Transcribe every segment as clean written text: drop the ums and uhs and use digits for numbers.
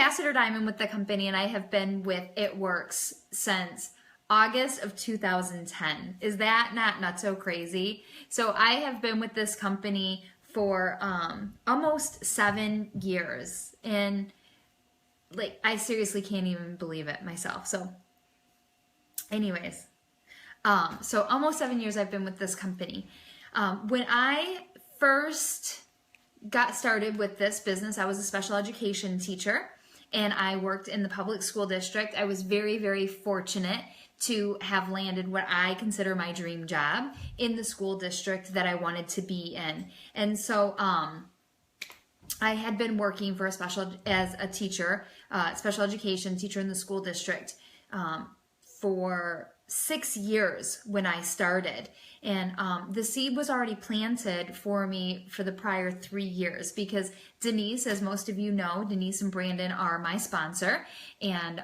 Ambassador Diamond with the company, and I have been with It Works since August of 2010. Is that not so crazy? So I have been with this company for almost 7 years, and like I seriously can't even believe it myself. So anyways, so almost 7 years I've been with this company. When I first got started with this business, I was a special education teacher and I worked in the public school district. I was very, very fortunate to have landed what I consider my dream job in the school district that I wanted to be in. And so I had been working for as a teacher, special education teacher in the school district for 6 years when I started. And the seed was already planted for me for the prior 3 years because Denise, as most of you know, Denise and Brandon are my sponsor, and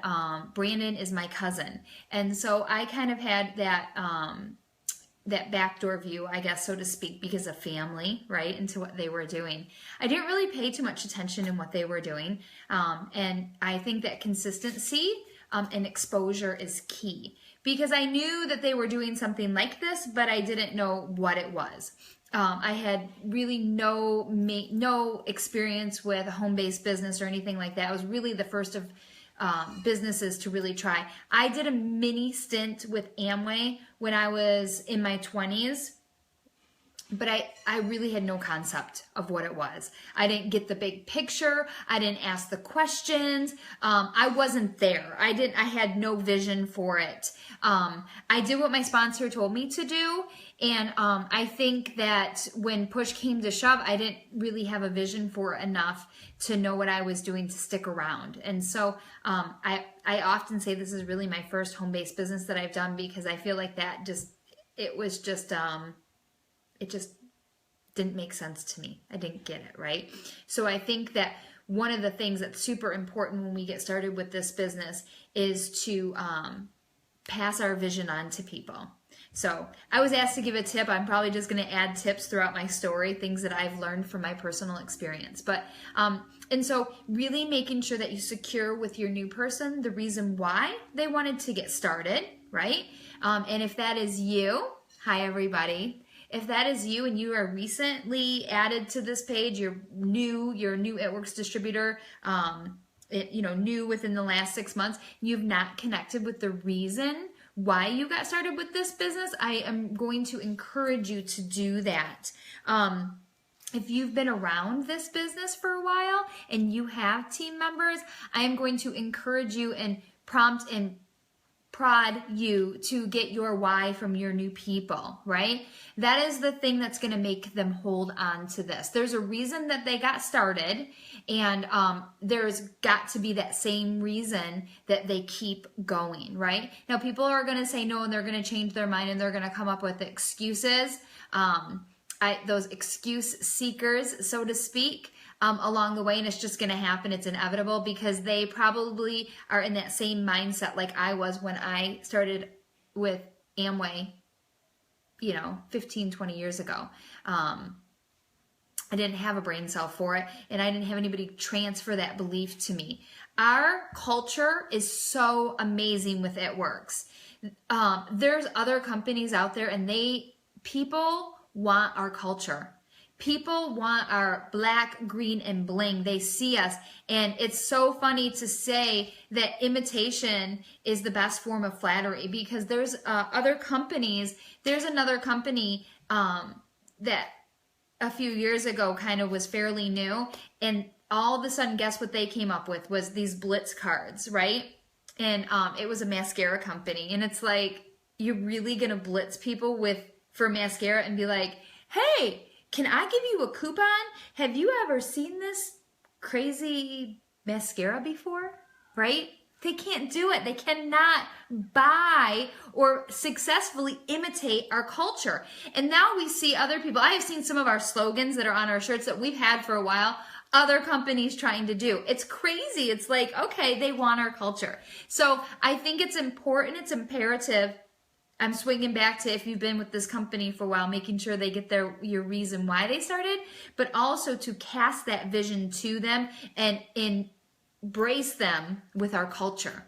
Brandon is my cousin. And so I kind of had that backdoor view, I guess, so to speak, because of family, right, into what they were doing. I didn't really pay too much attention in what they were doing. And I think that consistency and exposure is key, because I knew that they were doing something like this, but I didn't know what it was. I had really no experience with a home-based business or anything like that. I was really the first of businesses to really try. I did a mini stint with Amway when I was in my 20s, but I really had no concept of what it was. I didn't get the big picture. I didn't ask the questions. I wasn't there. I had no vision for it. I did what my sponsor told me to do. And I think that when push came to shove, I didn't really have a vision for it enough to know what I was doing to stick around. And so I often say this is really my first home-based business that I've done, because I feel like it just didn't make sense to me. I didn't get it, right? So I think that one of the things that's super important when we get started with this business is to pass our vision on to people. So I was asked to give a tip. I'm probably just going to add tips throughout my story, things that I've learned from my personal experience. But and so really making sure that you secure with your new person the reason why they wanted to get started, right? And if that is you, hi everybody. If that is you and you are recently added to this page, you're new It Works distributor, new within the last 6 months, you've not connected with the reason why you got started with this business, I am going to encourage you to do that. If you've been around this business for a while and you have team members, I am going to encourage you and prompt and prod you to get your why from your new people, right? That is the thing that's going to make them hold on to this. There's a reason that they got started, and there's got to be that same reason that they keep going, right? Now, people are going to say no, and they're going to change their mind, and they're going to come up with excuses. Those excuse seekers, so to speak, along the way, and it's just going to happen. It's inevitable, because they probably are in that same mindset like I was when I started with Amway, 15, 20 years ago. I didn't have a brain cell for it, and I didn't have anybody transfer that belief to me. Our culture is so amazing with It Works. There's other companies out there, and people want our culture. People want our black, green, and bling. They see us. And it's so funny to say that imitation is the best form of flattery, because there's other companies. There's another company that a few years ago kind of was fairly new. And all of a sudden, guess what they came up with was these Blitz cards, right? And it was a mascara company. And it's like, you're really going to blitz people for mascara and be like, hey, can I give you a coupon? Have you ever seen this crazy mascara before? Right? They can't do it. They cannot buy or successfully imitate our culture. And now we see other people. I have seen some of our slogans that are on our shirts that we've had for a while, other companies trying to do. It's crazy. It's like, okay, they want our culture. So I think it's important, it's imperative. I'm swinging back to, if you've been with this company for a while, making sure they get your reason why they started, but also to cast that vision to them and brace them with our culture.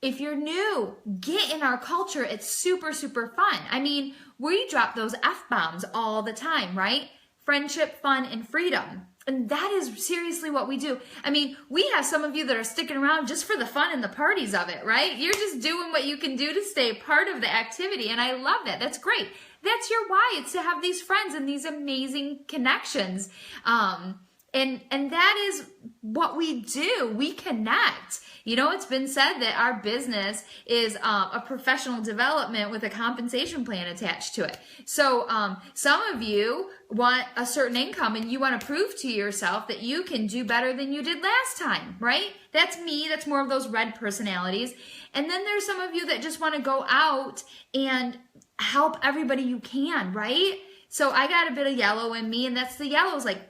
If you're new, get in our culture. It's super, super fun. I mean, we drop those F-bombs all the time, right? Friendship, fun, and freedom. And that is seriously what we do. I mean, we have some of you that are sticking around just for the fun and the parties of it, right? You're just doing what you can do to stay part of the activity. And I love that. That's great. That's your why. It's to have these friends and these amazing connections. And that is what we do. We connect. You know, it's been said that our business is a professional development with a compensation plan attached to it. So some of you want a certain income and you want to prove to yourself that you can do better than you did last time, right? That's me. That's more of those red personalities. And then there's some of you that just want to go out and help everybody you can, right? So I got a bit of yellow in me, and that's the yellows. Like,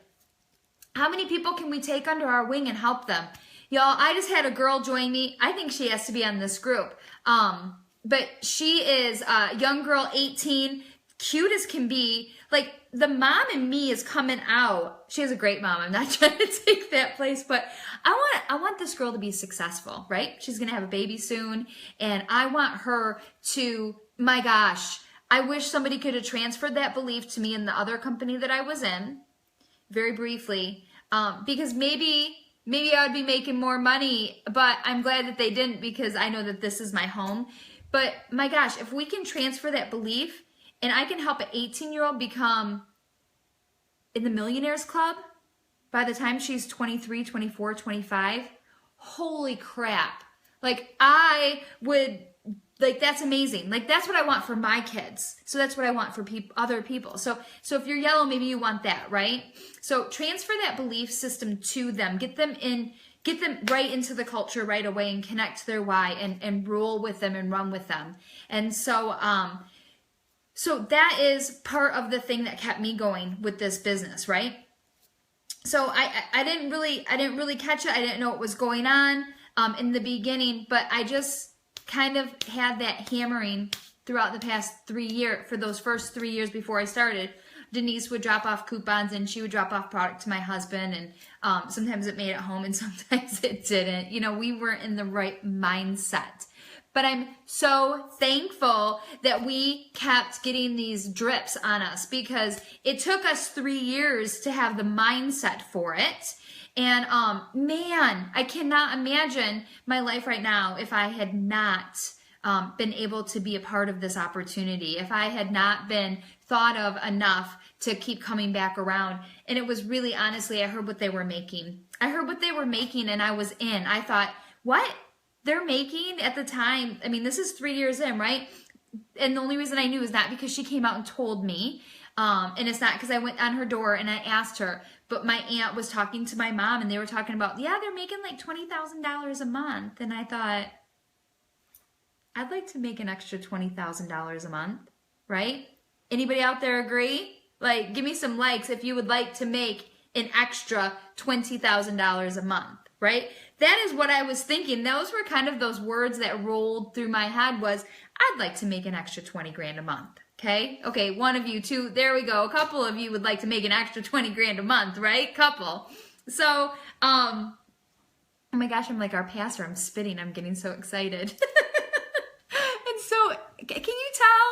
how many people can we take under our wing and help them? Y'all, I just had a girl join me. I think she has to be on this group. But she is a young girl, 18, cute as can be. Like, the mom in me is coming out. She has a great mom. I'm not trying to take that place, but I want this girl to be successful, right? She's going to have a baby soon, and I want her to, my gosh, I wish somebody could have transferred that belief to me in the other company that I was in, very briefly, because maybe I would be making more money, but I'm glad that they didn't, because I know that this is my home. But my gosh, if we can transfer that belief, and I can help an 18-year-old become in the Millionaires Club by the time she's 23, 24, 25, holy crap. Like, I would, like, that's amazing. Like, that's what I want for my kids. So that's what I want for other people. So if you're yellow, maybe you want that, right? So transfer that belief system to them. Get them right into the culture right away and connect to their why and roll with them and run with them. And so that is part of the thing that kept me going with this business, right? So I didn't really catch it. I didn't know what was going on in the beginning, but I just kind of had that hammering throughout the past 3 years. For those first 3 years before I started, Denise would drop off coupons and she would drop off product to my husband, and sometimes it made it home and sometimes it didn't. You know, we weren't in the right mindset. But I'm so thankful that we kept getting these drips on us, because it took us 3 years to have the mindset for it. And man, I cannot imagine my life right now if I had not been able to be a part of this opportunity, if I had not been thought of enough to keep coming back around. And it was really, honestly, I heard what they were making. And I was in. I thought, what? They're making at the time, I mean, this is 3 years in, right? And the only reason I knew is not because she came out and told me. And it's not because I went on her door and I asked her. But my aunt was talking to my mom and they were talking about, yeah, they're making like $20,000 a month. And I thought, I'd like to make an extra $20,000 a month, right? Anybody out there agree? Like, give me some likes if you would like to make an extra $20,000 a month, right? That is what I was thinking. Those were kind of those words that rolled through my head was, I'd like to make an extra 20 grand a month. Okay, one of you, two, there we go. A couple of you would like to make an extra 20 grand a month, right? Couple. So, oh my gosh, I'm like our pastor. I'm spitting. I'm getting so excited. And so, can you tell?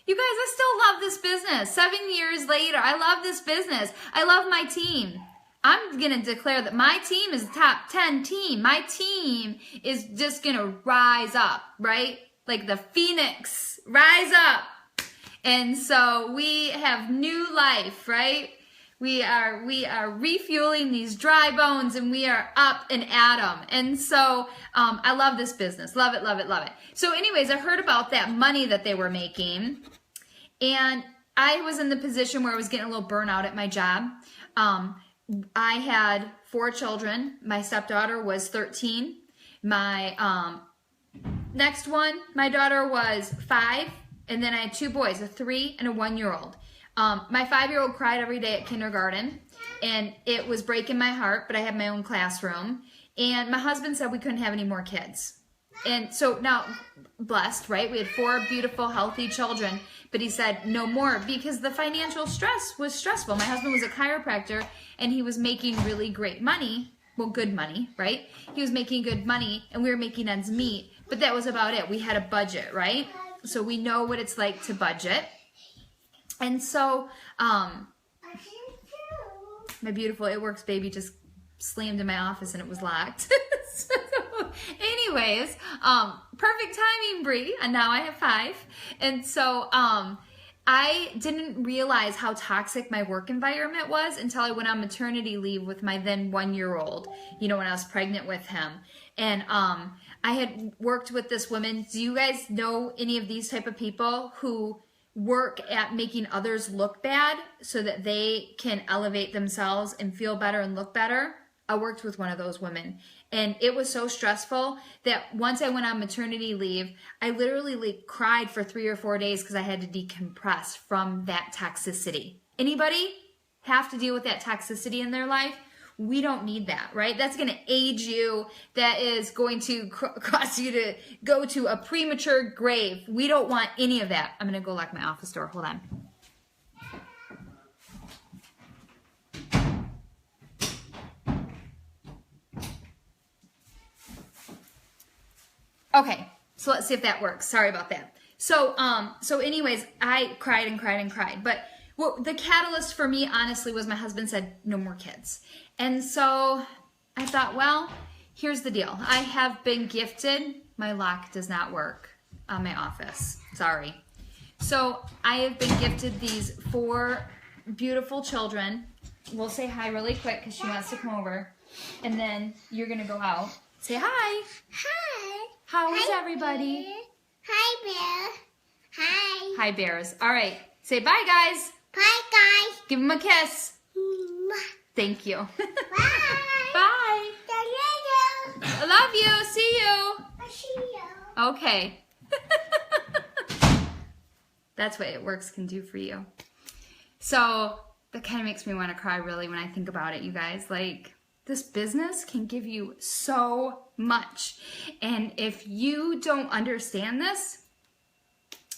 You guys, I still love this business. 7 years later, I love this business. I love my team. I'm going to declare that my team is a top 10 team. My team is just going to rise up, right? Like the phoenix, rise up. And so we have new life, right? We are refueling these dry bones and we are up and at 'em. And so I love this business. Love it, love it, love it. So anyways, I heard about that money that they were making. And I was in the position where I was getting a little burnout at my job. I had 4 children. My stepdaughter was 13. My next one, my daughter was 5. And then I had 2 boys, a 3 and a 1-year-old. My 5-year-old cried every day at kindergarten, and it was breaking my heart, but I had my own classroom. And my husband said we couldn't have any more kids. And so now, blessed, right? We had 4 beautiful, healthy children, but he said no more because the financial stress was stressful. My husband was a chiropractor, and he was making really great money. well, good money, right? He was making good money and we were making ends meet, but that was about it. We had a budget, right? So we know what it's like to budget. And so, my beautiful It Works baby just slammed in my office and it was locked. So, anyways, perfect timing, Bree. And now I have 5. And so, I didn't realize how toxic my work environment was until I went on maternity leave with my then 1-year-old, when I was pregnant with him. And I had worked with this woman. Do you guys know any of these type of people who work at making others look bad so that they can elevate themselves and feel better and look better? I worked with one of those women, and it was so stressful that once I went on maternity leave, I literally cried for 3 or 4 days because I had to decompress from that toxicity. Anybody have to deal with that toxicity in their life? We don't need that, right? That's going to age you. That is going to cause you to go to a premature grave. We don't want any of that. I'm going to go lock my office door. Hold on. Okay, so let's see if that works. Sorry about that. So anyways, I cried and cried and cried. But what the catalyst for me, honestly, was my husband said, no more kids. And so I thought, well, here's the deal. I have been gifted. My lock does not work on my office. Sorry. So I have been gifted these 4 beautiful children. We'll say hi really quick because she wants to come over. And then you're going to go out. Say hi. Hi. How is everybody? Bear. Hi, Bear. Hi. Hi, bears. All right. Say bye, guys. Bye, guys. Give them a kiss. Mwah. Thank you. Bye. Bye. I love you. See you. I see you. Okay. That's what It Works can do for you. So that kind of makes me want to cry really when I think about it, you guys. Like, this business can give you so much. And if you don't understand this,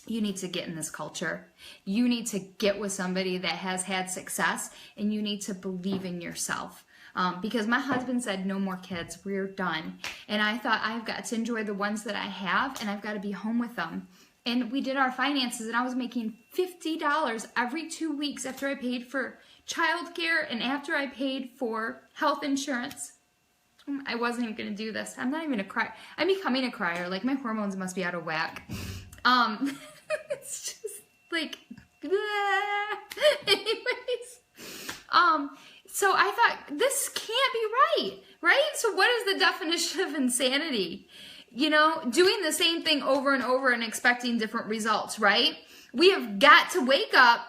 you need to get in this culture. You need to get with somebody that has had success, and you need to believe in yourself. Because my husband said, no more kids, we're done. And I thought, I've got to enjoy the ones that I have, and I've got to be home with them. And we did our finances, and I was making $50 every 2 weeks after I paid for childcare and after I paid for health insurance. I wasn't even going to do this. I'm not even a cry. I'm becoming a crier. Like, my hormones must be out of whack. It's just like, anyways. So I thought, this can't be right? So what is the definition of insanity? Doing the same thing over and over and expecting different results, right? We have got to wake up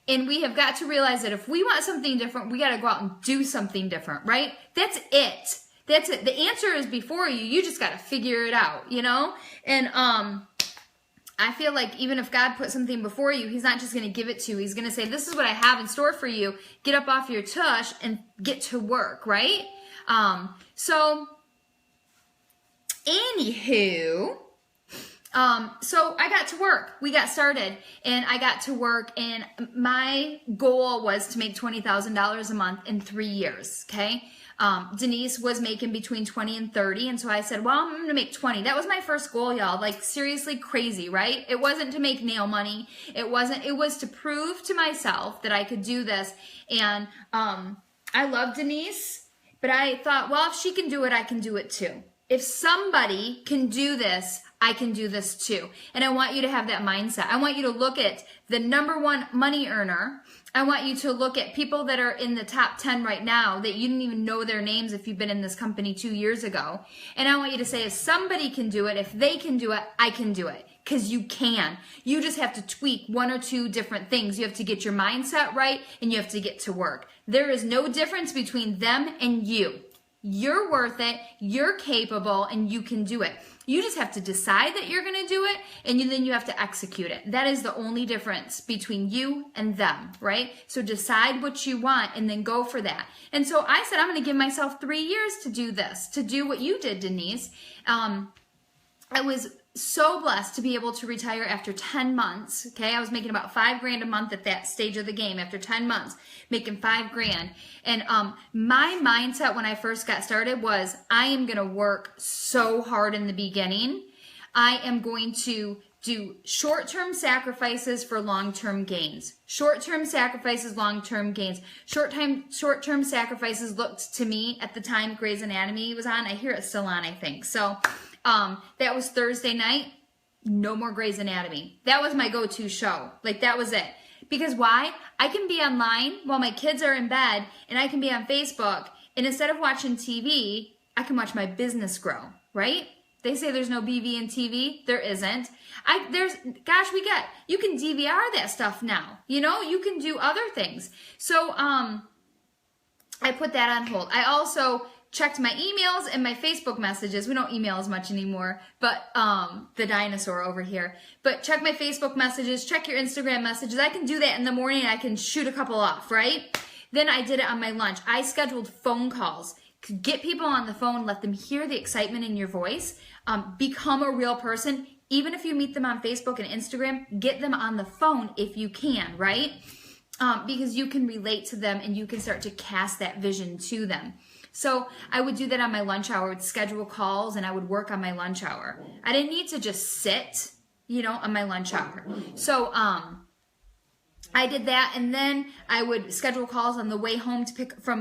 and we have got to realize that if we want something different, we got to go out and do something different, right? That's it. That's it. The answer is before you. You just got to figure it out, And I feel like even if God put something before you, he's not just going to give it to you. He's going to say, this is what I have in store for you. Get up off your tush and get to work, right? So anywho, so I got to work. We got started and I got to work, and my goal was to make $20,000 a month in 3 years. Okay. Denise was making between 20 and 30. And so I said, well, I'm going to make 20. That was my first goal, y'all. Like, seriously crazy, right? It wasn't to make nail money. It was to prove to myself that I could do this. And, I love Denise, but I thought, well, if she can do it, I can do it too. If somebody can do this, I can do this too. And I want you to have that mindset. I want you to look at the #1 money earner. I want you to look at people that are in the top 10 right now that you didn't even know their names if you've been in this company 2 years ago. And I want you to say, if somebody can do it, if they can do it, I can do it. Because you can. You just have to tweak 1 or 2 different things. You have to get your mindset right, and you have to get to work. There is no difference between them and you. You're worth it, you're capable, and you can do it. You just have to decide that you're going to do it, and then you have to execute it. That is the only difference between you and them, right? So decide what you want and then go for that. And so I said, I'm going to give myself 3 years to do this, to do what you did, Denise. I was so blessed to be able to retire after 10 months. Okay. I was making about $5,000 a month at that stage of the game after 10 months, making $5,000. And, my mindset when I first got started was I am going to work so hard in the beginning. I am going to do short-term sacrifices for long-term gains. Short-term sacrifices, long-term gains. Short-term sacrifices looked to me at the time Grey's Anatomy was on. I hear it's still on, I think. So, that was Thursday night. No more Grey's Anatomy. That was my go-to show. Like, that was it. Because why? I can be online while my kids are in bed, and I can be on Facebook, and instead of watching TV, I can watch my business grow, right? They say there's no BV in TV. There isn't. You can DVR that stuff now. You know, you can do other things. So, I put that on hold. I also checked my emails and my Facebook messages. We don't email as much anymore, but, the dinosaur over here. But check my Facebook messages, check your Instagram messages. I can do that in the morning. I can shoot a couple off, right? Then I did it on my lunch. I scheduled phone calls. Get people on the phone, let them hear the excitement in your voice. Become a real person. Even if you meet them on Facebook and Instagram, get them on the phone if you can, right? Because you can relate to them and you can start to cast that vision to them. So I would do that on my lunch hour. I would schedule calls and I would work on my lunch hour. I didn't need to just sit, on my lunch hour. So, I did that, and then I would schedule calls on the way home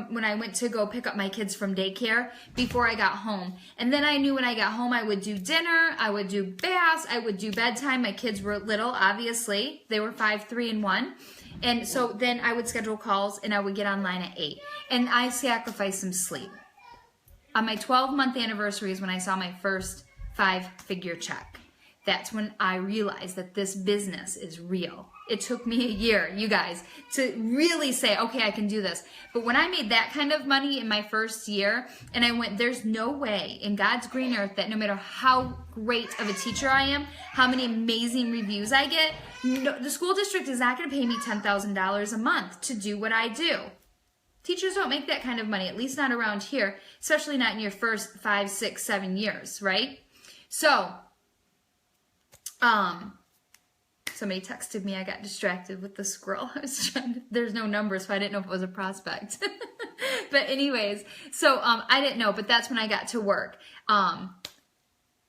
when I went to go pick up my kids from daycare before I got home. And then I knew when I got home I would do dinner, I would do baths, I would do bedtime. My kids were little, obviously. They were 5, 3, and 1. And so then I would schedule calls and I would get online at 8. And I sacrificed some sleep. On my 12-month anniversary is when I saw my first 5-figure check. That's when I realized that this business is real. It took me a year, you guys, to really say, okay, I can do this. But when I made that kind of money in my first year, and I went, there's no way in God's green earth that no matter how great of a teacher I am, how many amazing reviews I get, the school district is not going to pay me $10,000 a month to do what I do. Teachers don't make that kind of money, at least not around here, especially not in your first 5, 6, 7 years, right? So, somebody texted me. I got distracted with the squirrel. There's no number, so I didn't know if it was a prospect. But anyways, so I didn't know, but that's when I got to work.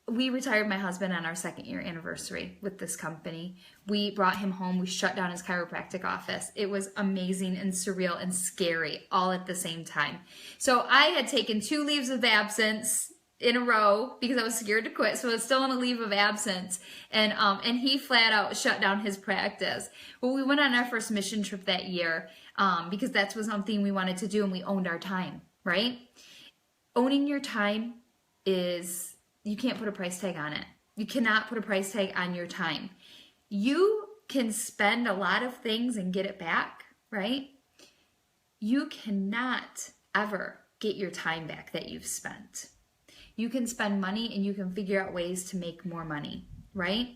We retired my husband on our 2nd year anniversary with this company. We brought him home. We shut down his chiropractic office. It was amazing and surreal and scary all at the same time. So I had taken 2 leaves of absence in a row because I was scared to quit. So I was still on a leave of absence, and he flat out shut down his practice. Well, we went on our first mission trip that year, because that was something we wanted to do, and we owned our time, right? Owning your time is, you can't put a price tag on it. You cannot put a price tag on your time. You can spend a lot of things and get it back, right? You cannot ever get your time back that you've spent. You can spend money and you can figure out ways to make more money, right?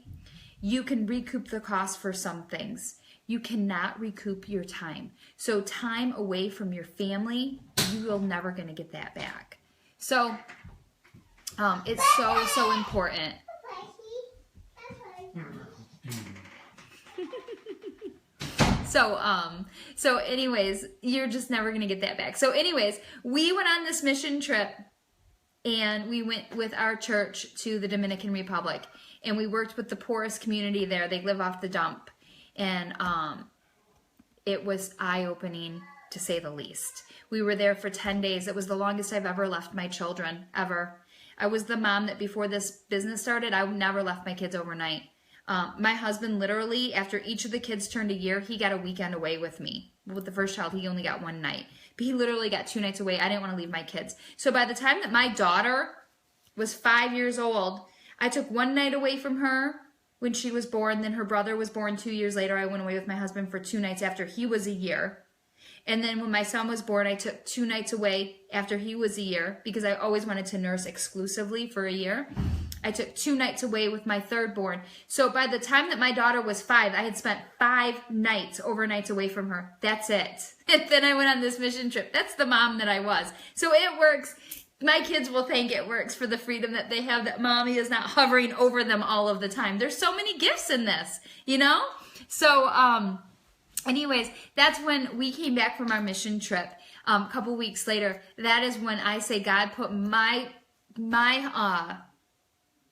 You can recoup the cost for some things. You cannot recoup your time. So time away from your family, you are never going to get that back. So it's so important. So anyways, you're just never going to get that back. So anyways, we went on this mission trip. And we went with our church to the Dominican Republic, and we worked with the poorest community there. They live off the dump, and it was eye-opening to say the least. We were there for 10 days. It was the longest I've ever left my children, ever. I was the mom that before this business started, I never left my kids overnight. My husband literally, after each of the kids turned a year, he got a weekend away with me. With the first child, he only got 1 night. But he literally got 2 nights away. I didn't want to leave my kids. So by the time that my daughter was 5 years old, I took 1 night away from her when she was born. Then her brother was born 2 years later. I went away with my husband for 2 nights after he was a year. And then when my son was born, I took 2 nights away after he was a year because I always wanted to nurse exclusively for a year. I took 2 nights away with my 3rd born. So by the time that my daughter was 5, I had spent 5 nights, overnights away from her. That's it. And then I went on this mission trip. That's the mom that I was. So it works My kids will think it works for the freedom that they have, that mommy is not hovering over them all of the time. There's so many gifts in this, you know? So, anyways, that's when we came back from our mission trip. A couple weeks later, that is when I say God put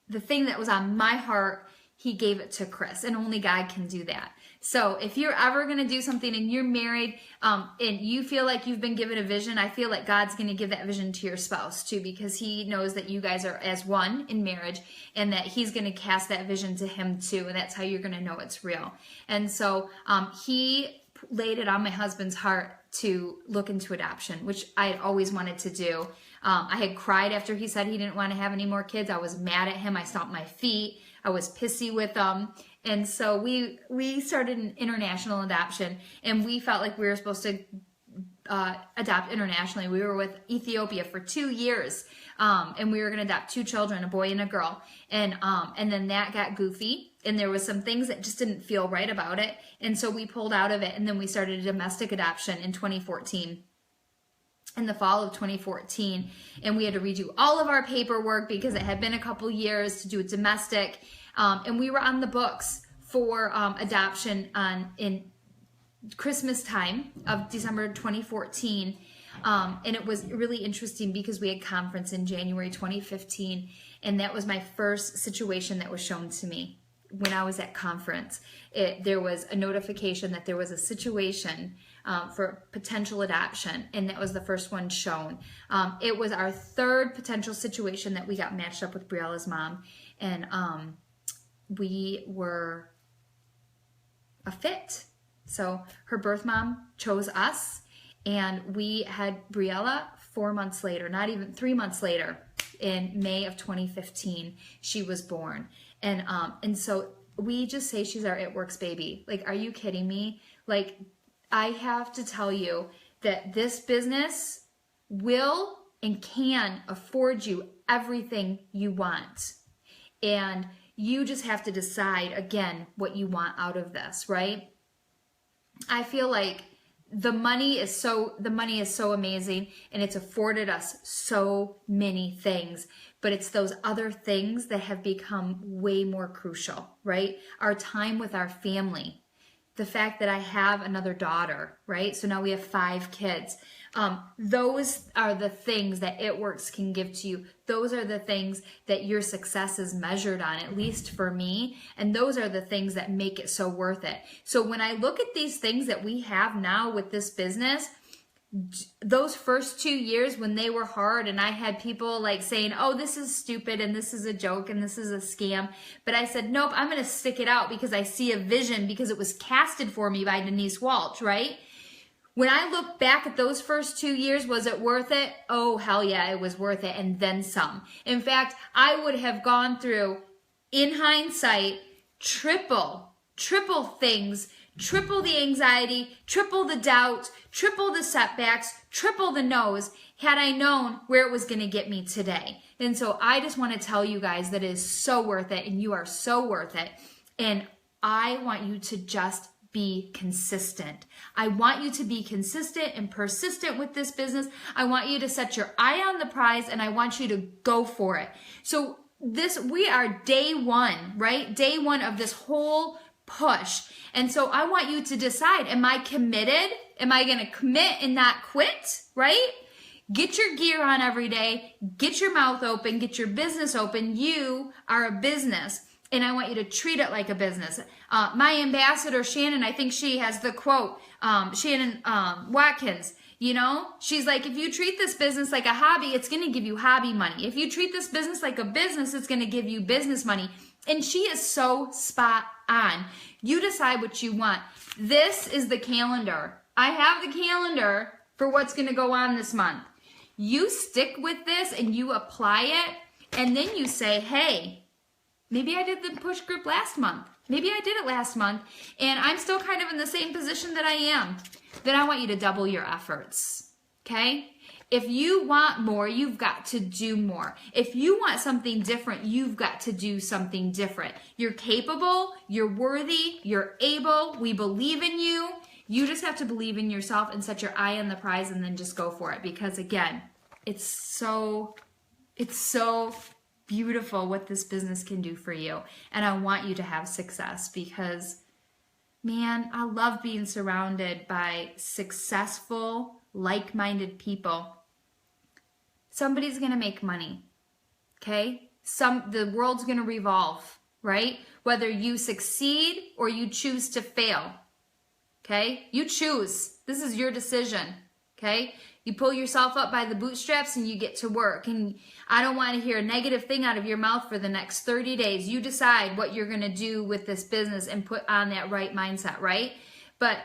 the thing that was on my heart, he gave it to Chris, and only God can do that. So if you're ever going to do something and you're married, and you feel like you've been given a vision, I feel like God's going to give that vision to your spouse too, because he knows that you guys are as one in marriage, and that he's going to cast that vision to him too. And that's how you're going to know it's real. And so, he laid it on my husband's heart to look into adoption, which I had always wanted to do. I had cried after he said he didn't want to have any more kids. I was mad at him. I stomped my feet. I was pissy with him. And so we started an international adoption, and we felt like we were supposed to adopt internationally. We were with Ethiopia for 2 years, and we were going to adopt 2 children, a boy and a girl. And then that got goofy, and there was some things that just didn't feel right about it. And so we pulled out of it, and then we started a domestic adoption in 2014. In the fall of 2014, and we had to redo all of our paperwork because it had been a couple years to do a domestic, and we were on the books for adoption in Christmas time of December 2014, and it was really interesting because we had conference in January 2015, and that was my first situation that was shown to me. When I was at conference, there was a notification that there was a situation for potential adoption, and that was the first one shown. It was our 3rd potential situation that we got matched up with Briella's mom, and we were a fit. So her birth mom chose us, and we had Briella 4 months later, not even 3 months later, in May of 2015, she was born. And so we just say she's our It Works baby. Like, are you kidding me? Like, I have to tell you that this business will and can afford you everything you want. And you just have to decide, again, what you want out of this, right? I feel like the money is so amazing, and it's afforded us so many things, but it's those other things that have become way more crucial, right? Our time with our family, the fact that I have another daughter, right? So now we have 5 kids. Those are the things that It Works can give to you. Those are the things that your success is measured on, at least for me. And those are the things that make it so worth it. So when I look at these things that we have now with this business, those first 2 years when they were hard, and I had people like saying, oh, this is stupid, and this is a joke, and this is a scam. But I said, nope, I'm going to stick it out because I see a vision, because it was casted for me by Denise Walsh, right? When I look back at those first 2 years, was it worth it? Oh, hell yeah, it was worth it, and then some. In fact, I would have gone through, in hindsight, triple things, triple the anxiety, triple the doubt, triple the setbacks, triple the no's, had I known where it was going to get me today. And so I just want to tell you guys that it is so worth it, and you are so worth it. And I want you to just be consistent. I want you to be consistent and persistent with this business. I want you to set your eye on the prize, and I want you to go for it. So we are day 1, right? Day 1 of this whole push. And so I want you to decide, am I committed? Am I going to commit and not quit, right? Get your gear on every day. Get your mouth open. Get your business open. You are a business, and I want you to treat it like a business. My ambassador, Shannon, I think she has the quote, Shannon Watkins, you know, she's like, if you treat this business like a hobby, it's going to give you hobby money. If you treat this business like a business, it's going to give you business money. And she is so spot on. You decide what you want. This is the calendar. I have the calendar for what's going to go on this month. You stick with this and you apply it, and then you say, hey, maybe I did the push group last month. Maybe I did it last month, and I'm still kind of in the same position that I am. Then I want you to double your efforts, okay? If you want more, you've got to do more. If you want something different, you've got to do something different. You're capable, you're worthy, you're able, we believe in you. You just have to believe in yourself and set your eye on the prize, and then just go for it. Because again, it's so beautiful what this business can do for you. And I want you to have success because, man, I love being surrounded by successful, like-minded people. Somebody's going to make money, okay? The world's going to revolve, right? Whether you succeed or you choose to fail, okay? You choose. This is your decision, okay? You pull yourself up by the bootstraps and you get to work. And I don't want to hear a negative thing out of your mouth for the next 30 days. You decide what you're going to do with this business and put on that right mindset, right? But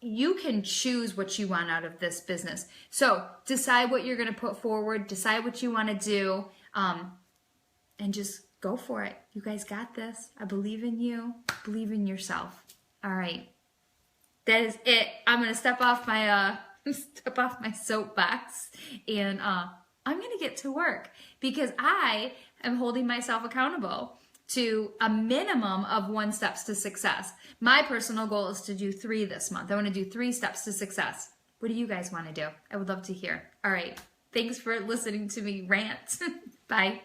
you can choose what you want out of this business. So decide what you're going to put forward, decide what you want to do, and just go for it. You guys got this. I believe in you. Believe in yourself. All right. That is it. I'm going to step off my soapbox and I'm going to get to work because I am holding myself accountable to a minimum of 1 steps to success. My personal goal is to do 3 this month. I want to do 3 steps to success. What do you guys want to do? I would love to hear. All right. Thanks for listening to me rant. Bye.